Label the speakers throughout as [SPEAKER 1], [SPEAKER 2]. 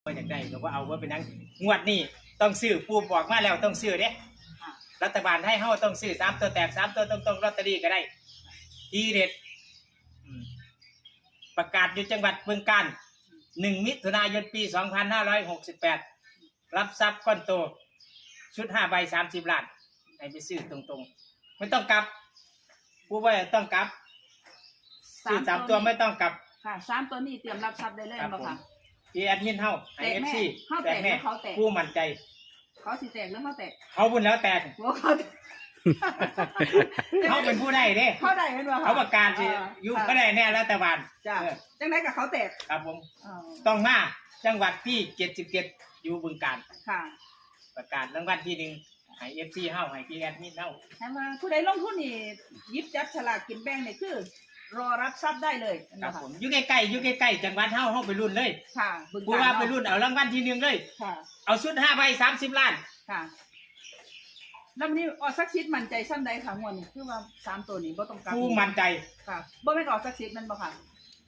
[SPEAKER 1] อยากได้ก็ว่าเอาว่าเป็นนังงวดนี้ต้องซื้อปูบอกมาแล้วต้องซื้อเด้รัฐบาลให้เฮาต้องซื้อ3ตัวแตก3ตัวตรงๆลอตเตอรี่ก็ได้ทีเด็ดประกาศอยู่จังหวัดบึงกาฬ1 มิถุนายนปี 2568รับทรัพย์ก้อนโตชุด5 ใบ 30 ล้านให้ไปซื้อตรงๆไม่ต้องกลับผู้ว่าต้องกลับซื้อ3 ตัวไม่ต้องกลับ
[SPEAKER 2] ค่ะ3 ตัวนี้เตรียมรับทรัพย์ได้เลยบ่ค่ะ
[SPEAKER 1] ที่แอดมินเฮาไอเอฟซีแตกแน่ผู้มั่นใจ
[SPEAKER 2] เขาสิแตกหรือเขาแตก
[SPEAKER 1] เขาบุญแล้วแตกเขาเป็นผู้ได้เด้
[SPEAKER 2] เขาได้เป็นว่า
[SPEAKER 1] เขาประกาศสิอยู่ก็ได้แน่รัฐบาล
[SPEAKER 2] จ้ะจังได๋กับเขาแตก
[SPEAKER 1] ครับผมต้องมาจังหวัดที่77อยู่บึงกาฬ
[SPEAKER 2] ค่ะ
[SPEAKER 1] ประกาศรางวัลที่1ให้เอฟซีเฮาให้พี่แอดมินเฮา
[SPEAKER 2] ถ้าว่าผู้ใดลงทุนนี่หยิบจับฉลากกินแบ่งนี่คือรอรับทรัพย์ได้เลย
[SPEAKER 1] ครับผมอยู่ใกล้ๆจังหวัดเฮาไปรุ่นเลย
[SPEAKER 2] ค่ะ
[SPEAKER 1] กูว่าไปรุ่นเอารางวัลที่1เลย
[SPEAKER 2] ค่ะ
[SPEAKER 1] เอาชุด5 ใบ 30 ล้าน
[SPEAKER 2] ค่ะแล้วนี้ออกสักชิดมั่นใจซ้ำใดค่ะงวดนี้คือว่า3 ตัวนี้บ่ต้องกลับ
[SPEAKER 1] ผู้มั่นใจ
[SPEAKER 2] ค่ะบ่แม่นออกสักชิดนั่นบ่ค่ะ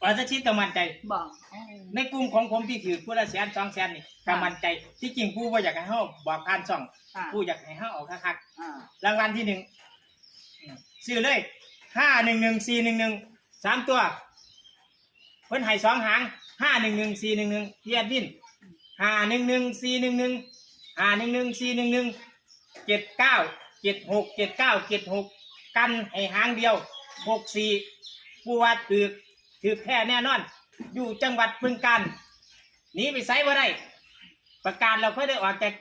[SPEAKER 1] ออกสักชิดต้องมั่นใจ
[SPEAKER 2] บ่
[SPEAKER 1] ในกลุ่มของผมที่ถือผู้ละ100,000 200,000นี่ก็มั่นใจที่จริงผู้บ่อยากให้เฮาบอกผ่านช่องผู้อยากให้เฮาเอาคักๆรางวัลที่1ซื้อเลย511411 3 ตัวเพิ่นให้2 หาง511411ที่แอดมิน511411 511411 79 76 79 76กันให้หางเดียว64ผู้ว่าถือแท้แน่นอนอยู่จังหวัดบึงกาฬหนีไปไสบ่ได้ประกาศเราค่อยได้ออกจาก